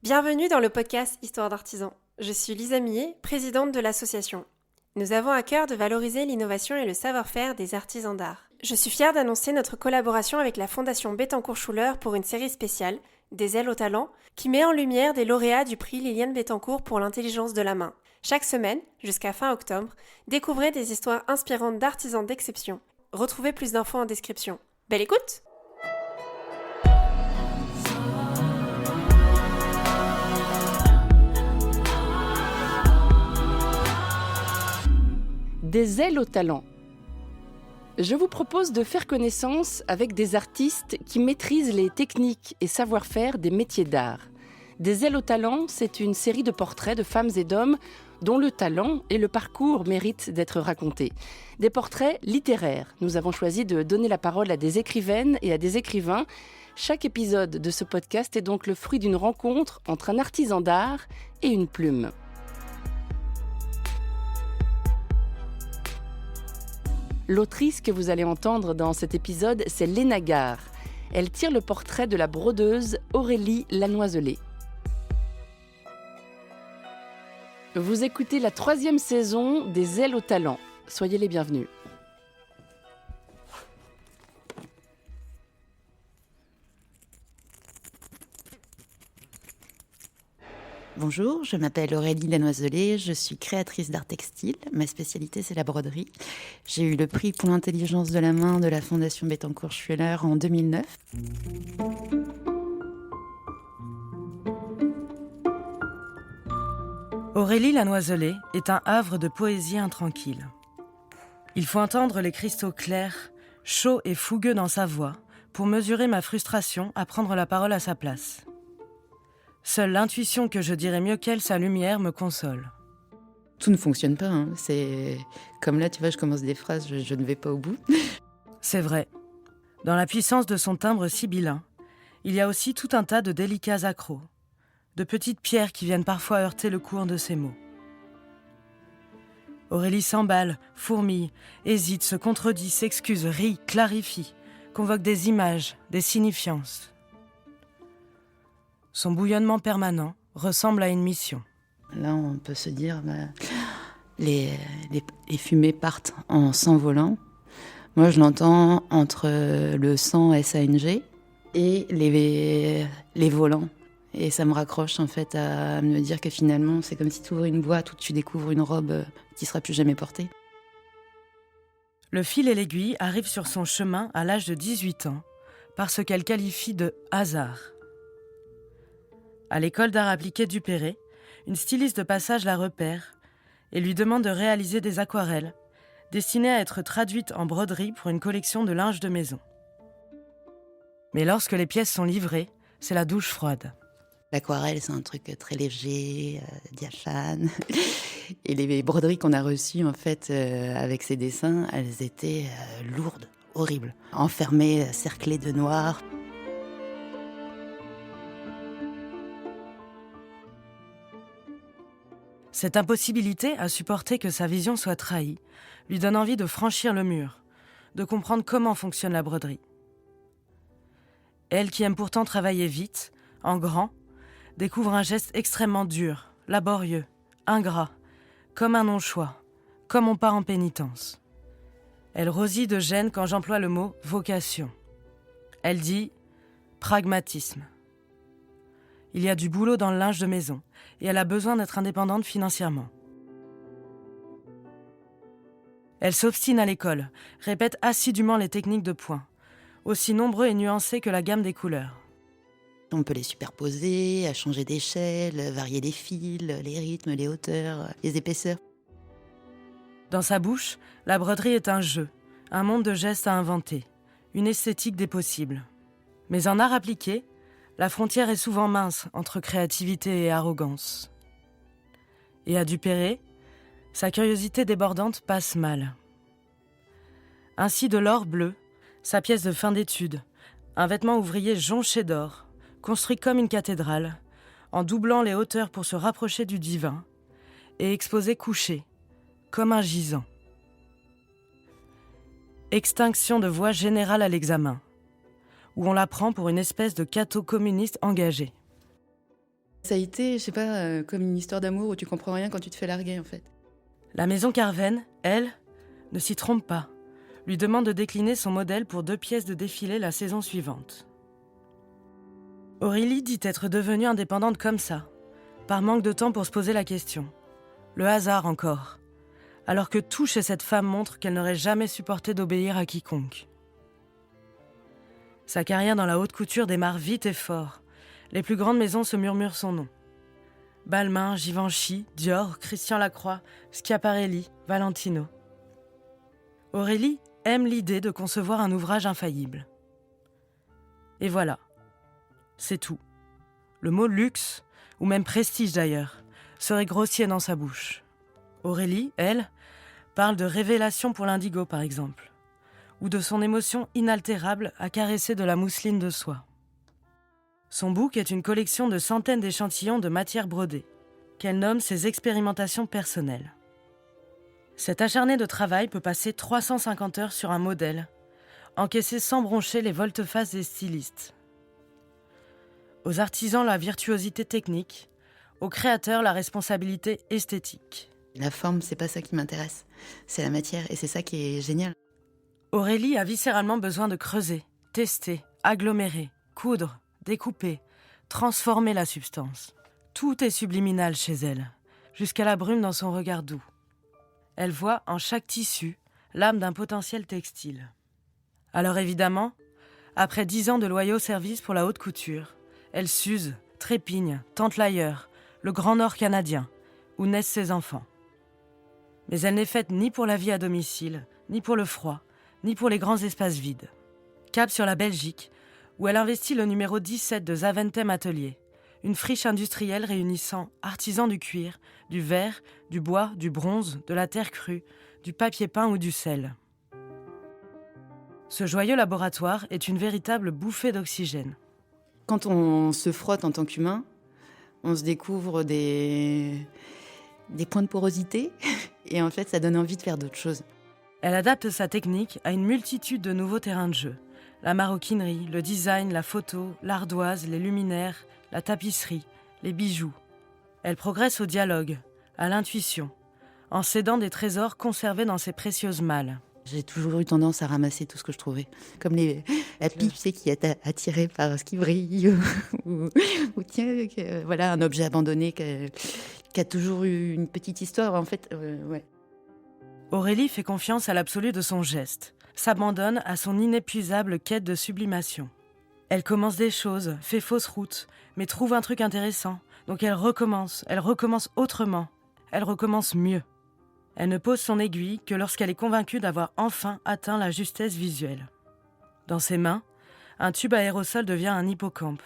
Bienvenue dans le podcast Histoire d'artisans. Je suis Lisa Millet, présidente de l'association. Nous avons à cœur de valoriser l'innovation et le savoir-faire des artisans d'art. Je suis fière d'annoncer notre collaboration avec la Fondation Bettencourt-Schuller pour une série spéciale, Des ailes au talent, qui met en lumière des lauréats du prix Liliane Bettencourt pour l'intelligence de la main. Chaque semaine, jusqu'à fin octobre, découvrez des histoires inspirantes d'artisans d'exception. Retrouvez plus d'infos en description. Belle écoute! Des ailes au talent. Je vous propose de faire connaissance avec des artistes qui maîtrisent les techniques et savoir-faire des métiers d'art. Des ailes au talent, c'est une série de portraits de femmes et d'hommes dont le talent et le parcours méritent d'être racontés. Des portraits littéraires. Nous avons choisi de donner la parole à des écrivaines et à des écrivains. Chaque épisode de ce podcast est donc le fruit d'une rencontre entre un artisan d'art et une plume. L'autrice que vous allez entendre dans cet épisode, c'est Léna Gare. Elle tire le portrait de la brodeuse Aurélie Lanoiselet. Vous écoutez la 3e saison des ailes au talent. Soyez les bienvenus. Bonjour, je m'appelle Aurélie Lanoiselet, je suis créatrice d'art textile. Ma spécialité, c'est la broderie. J'ai eu le prix pour l'intelligence de la main de la Fondation Bettencourt-Schuller en 2009. Aurélie Lanoiselet est un havre de poésie intranquille. Il faut entendre les cristaux clairs, chauds et fougueux dans sa voix pour mesurer ma frustration à prendre la parole à sa place. Seule l'intuition que je dirais mieux qu'elle, sa lumière, me console. Tout ne fonctionne pas, hein. C'est comme là, tu vois, je commence des phrases, je ne vais pas au bout. C'est vrai. Dans la puissance de son timbre sibyllin, il y a aussi tout un tas de délicats accros, de petites pierres qui viennent parfois heurter le cours de ses mots. Aurélie s'emballe, fourmille, hésite, se contredit, s'excuse, rit, clarifie, convoque des images, des signifiances. Son bouillonnement permanent ressemble à une mission. Là, on peut se dire, les fumées partent en s'envolant. Moi, je l'entends entre le sang SANG et les volants. Et ça me raccroche en fait à me dire que finalement, c'est comme si tu ouvres une boîte où tu découvres une robe qui ne sera plus jamais portée. Le fil et l'aiguille arrivent sur son chemin à l'âge de 18 ans par ce qu'elle qualifie de hasard. À l'école d'art appliqué du Perret, une styliste de passage la repère et lui demande de réaliser des aquarelles destinées à être traduites en broderie pour une collection de linge de maison. Mais lorsque les pièces sont livrées, c'est la douche froide. L'aquarelle, c'est un truc très léger, diaphane. Et les broderies qu'on a reçues, en fait, avec ces dessins, elles étaient lourdes, horribles. Enfermées, cerclées de noir. Cette impossibilité à supporter que sa vision soit trahie lui donne envie de franchir le mur, de comprendre comment fonctionne la broderie. Elle, qui aime pourtant travailler vite, en grand, découvre un geste extrêmement dur, laborieux, ingrat, comme un non-choix, comme on part en pénitence. Elle rosit de gêne quand j'emploie le mot « vocation ». Elle dit « pragmatisme ». Il y a du boulot dans le linge de maison et elle a besoin d'être indépendante financièrement. Elle s'obstine à l'école, répète assidûment les techniques de point, aussi nombreux et nuancés que la gamme des couleurs. On peut les superposer, changer d'échelle, varier les fils, les rythmes, les hauteurs, les épaisseurs. Dans sa bouche, la broderie est un jeu, un monde de gestes à inventer, une esthétique des possibles. Mais en art appliqué, la frontière est souvent mince entre créativité et arrogance. Et à Duperré, sa curiosité débordante passe mal. Ainsi de l'or bleu, sa pièce de fin d'études, un vêtement ouvrier jonché d'or, construit comme une cathédrale, en doublant les hauteurs pour se rapprocher du divin, et exposé couché, comme un gisant. Extinction de voix générale à l'examen, où on la prend pour une espèce de catho communiste engagé. Ça a été, je sais pas, comme une histoire d'amour où tu comprends rien quand tu te fais larguer en fait. La maison Carven, elle, ne s'y trompe pas, lui demande de décliner son modèle pour 2 pièces de défilé la saison suivante. Aurélie dit être devenue indépendante comme ça, par manque de temps pour se poser la question. Le hasard encore, alors que tout chez cette femme montre qu'elle n'aurait jamais supporté d'obéir à quiconque. Sa carrière dans la haute couture démarre vite et fort. Les plus grandes maisons se murmurent son nom. Balmain, Givenchy, Dior, Christian Lacroix, Schiaparelli, Valentino. Aurélie aime l'idée de concevoir un ouvrage infaillible. Et voilà, c'est tout. Le mot luxe, ou même prestige d'ailleurs, serait grossier dans sa bouche. Aurélie, elle, parle de révélation pour l'indigo par exemple, ou de son émotion inaltérable à caresser de la mousseline de soie. Son book est une collection de centaines d'échantillons de matières brodées, qu'elle nomme ses expérimentations personnelles. Cet acharné de travail peut passer 350 heures sur un modèle, encaisser sans broncher les volte-face des stylistes. Aux artisans, la virtuosité technique, aux créateurs, la responsabilité esthétique. La forme, c'est pas ça qui m'intéresse, c'est la matière et c'est ça qui est génial. Aurélie a viscéralement besoin de creuser, tester, agglomérer, coudre, découper, transformer la substance. Tout est subliminal chez elle, jusqu'à la brume dans son regard doux. Elle voit en chaque tissu l'âme d'un potentiel textile. Alors évidemment, après 10 ans de loyaux services pour la haute couture, elle s'use, trépigne, tente l'ailleurs, le Grand Nord canadien, où naissent ses enfants. Mais elle n'est faite ni pour la vie à domicile, ni pour le froid, ni pour les grands espaces vides. Cap sur la Belgique, où elle investit le numéro 17 de Zaventem Atelier, une friche industrielle réunissant artisans du cuir, du verre, du bois, du bronze, de la terre crue, du papier peint ou du sel. Ce joyeux laboratoire est une véritable bouffée d'oxygène. Quand on se frotte en tant qu'humain, on se découvre des points de porosité et en fait ça donne envie de faire d'autres choses. Elle adapte sa technique à une multitude de nouveaux terrains de jeu. La maroquinerie, le design, la photo, l'ardoise, les luminaires, la tapisserie, les bijoux. Elle progresse au dialogue, à l'intuition, en cédant des trésors conservés dans ses précieuses malles. J'ai toujours eu tendance à ramasser tout ce que je trouvais. Comme la pipe, tu sais, qui est attirée par ce qui brille. ou tiens, voilà, un objet abandonné qui a toujours eu une petite histoire, en fait. Ouais. Aurélie fait confiance à l'absolu de son geste, s'abandonne à son inépuisable quête de sublimation. Elle commence des choses, fait fausse route, mais trouve un truc intéressant. Donc elle recommence autrement, elle recommence mieux. Elle ne pose son aiguille que lorsqu'elle est convaincue d'avoir enfin atteint la justesse visuelle. Dans ses mains, un tube à aérosol devient un hippocampe.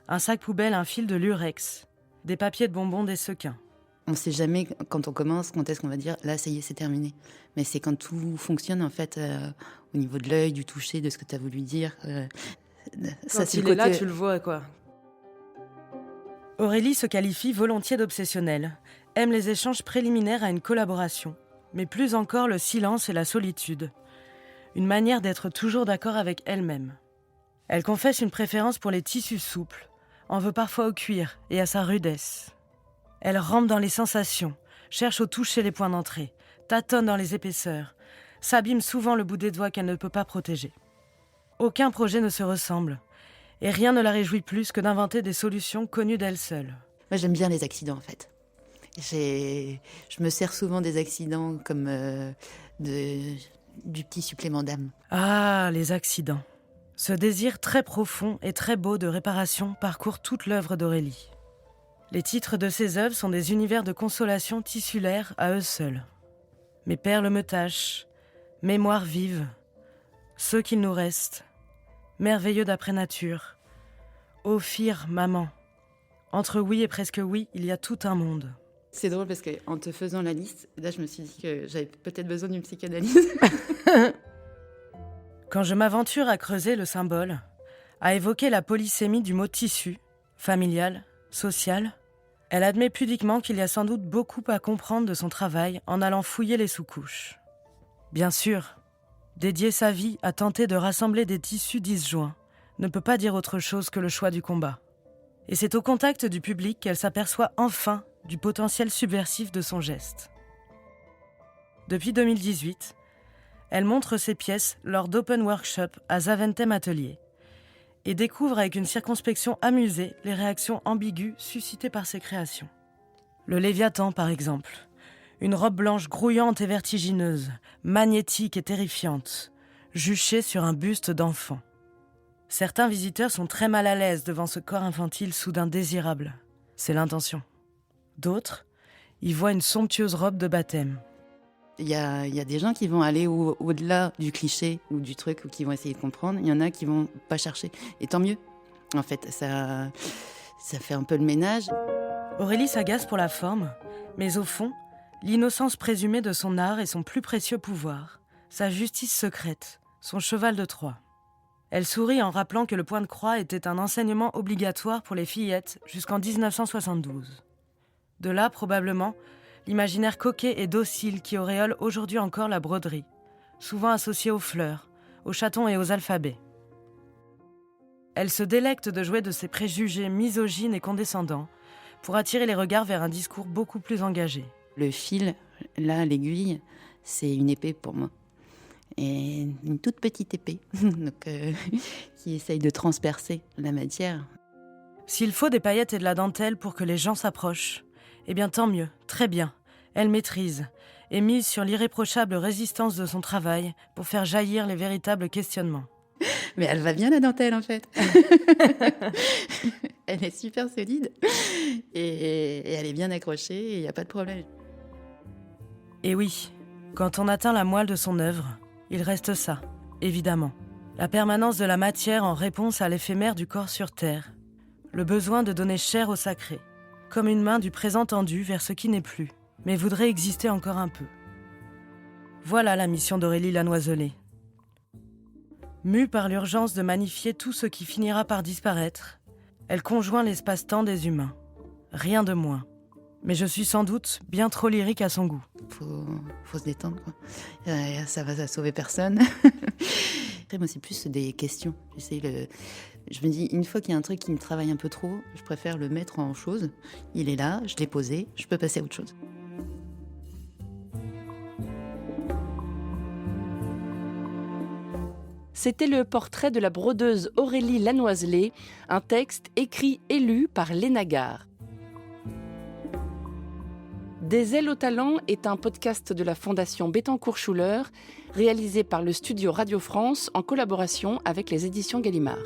Un sac poubelle, un fil de lurex. Des papiers de bonbons, des sequins. On ne sait jamais quand on commence, quand est-ce qu'on va dire là, ça y est, c'est terminé. Mais c'est quand tout fonctionne, en fait, au niveau de l'œil, du toucher, de ce que tu as voulu dire. Ça, c'est le côté... là, tu le vois, quoi. Aurélie se qualifie volontiers d'obsessionnelle, aime les échanges préliminaires à une collaboration, mais plus encore le silence et la solitude. Une manière d'être toujours d'accord avec elle-même. Elle confesse une préférence pour les tissus souples, en veut parfois au cuir et à sa rudesse. Elle rampe dans les sensations, cherche au toucher les points d'entrée, tâtonne dans les épaisseurs, s'abîme souvent le bout des doigts qu'elle ne peut pas protéger. Aucun projet ne se ressemble, et rien ne la réjouit plus que d'inventer des solutions connues d'elle seule. Moi, j'aime bien les accidents, en fait. Je me sers souvent des accidents comme du petit supplément d'âme. Ah, les accidents. Ce désir très profond et très beau de réparation parcourt toute l'œuvre d'Aurélie. Les titres de ses œuvres sont des univers de consolation tissulaires à eux seuls. Mes perles me tâchent, mémoire vive, ceux qu'il nous reste, merveilleux d'après nature, Ophir, maman. Entre oui et presque oui, il y a tout un monde. C'est drôle parce qu'en te faisant la liste, là je me suis dit que j'avais peut-être besoin d'une psychanalyse. Quand je m'aventure à creuser le symbole, à évoquer la polysémie du mot tissu, familial, social, elle admet pudiquement qu'il y a sans doute beaucoup à comprendre de son travail en allant fouiller les sous-couches. Bien sûr, dédier sa vie à tenter de rassembler des tissus disjoints ne peut pas dire autre chose que le choix du combat. Et c'est au contact du public qu'elle s'aperçoit enfin du potentiel subversif de son geste. Depuis 2018, elle montre ses pièces lors d'open workshops à Zaventem Atelier et découvre avec une circonspection amusée les réactions ambiguës suscitées par ses créations. Le Léviathan, par exemple. Une robe blanche grouillante et vertigineuse, magnétique et terrifiante, juchée sur un buste d'enfant. Certains visiteurs sont très mal à l'aise devant ce corps infantile soudain désirable. C'est l'intention. D'autres y voient une somptueuse robe de baptême. Il y a des gens qui vont aller au-delà du cliché ou du truc, ou qui vont essayer de comprendre. Il y en a qui vont pas chercher. Et tant mieux. En fait, ça fait un peu le ménage. Aurélie s'agace pour la forme, mais au fond, l'innocence présumée de son art est son plus précieux pouvoir, sa justice secrète, son cheval de Troie. Elle sourit en rappelant que le point de croix était un enseignement obligatoire pour les fillettes jusqu'en 1972. De là, probablement, l'imaginaire coquet et docile qui auréole aujourd'hui encore la broderie, souvent associée aux fleurs, aux chatons et aux alphabets. Elle se délecte de jouer de ses préjugés misogynes et condescendants pour attirer les regards vers un discours beaucoup plus engagé. Le fil, là, l'aiguille, c'est une épée pour moi. Et une toute petite épée, donc, qui essaye de transpercer la matière. S'il faut des paillettes et de la dentelle pour que les gens s'approchent, eh bien tant mieux, très bien. Elle maîtrise et mise sur l'irréprochable résistance de son travail pour faire jaillir les véritables questionnements. Mais elle va bien la dentelle en fait. Elle est super solide et elle est bien accrochée et il n'y a pas de problème. Et oui, quand on atteint la moelle de son œuvre, il reste ça, évidemment. La permanence de la matière en réponse à l'éphémère du corps sur terre. Le besoin de donner chair au sacré, comme une main du présent tendue vers ce qui n'est plus, mais voudrait exister encore un peu. Voilà la mission d'Aurélie Lanoiselet. Mue par l'urgence de magnifier tout ce qui finira par disparaître, elle conjoint l'espace-temps des humains. Rien de moins. Mais je suis sans doute bien trop lyrique à son goût. Faut se détendre, quoi. Ça va sauver personne. Après, moi, c'est plus des questions. Je me dis, une fois qu'il y a un truc qui me travaille un peu trop, je préfère le mettre en chose. Il est là, je l'ai posé, je peux passer à autre chose. C'était le portrait de la brodeuse Aurélie Lanoiselet, un texte écrit et lu par Léna Gare. Des ailes au talent est un podcast de la Fondation Bettencourt-Schuller, réalisé par le studio Radio France en collaboration avec les éditions Gallimard.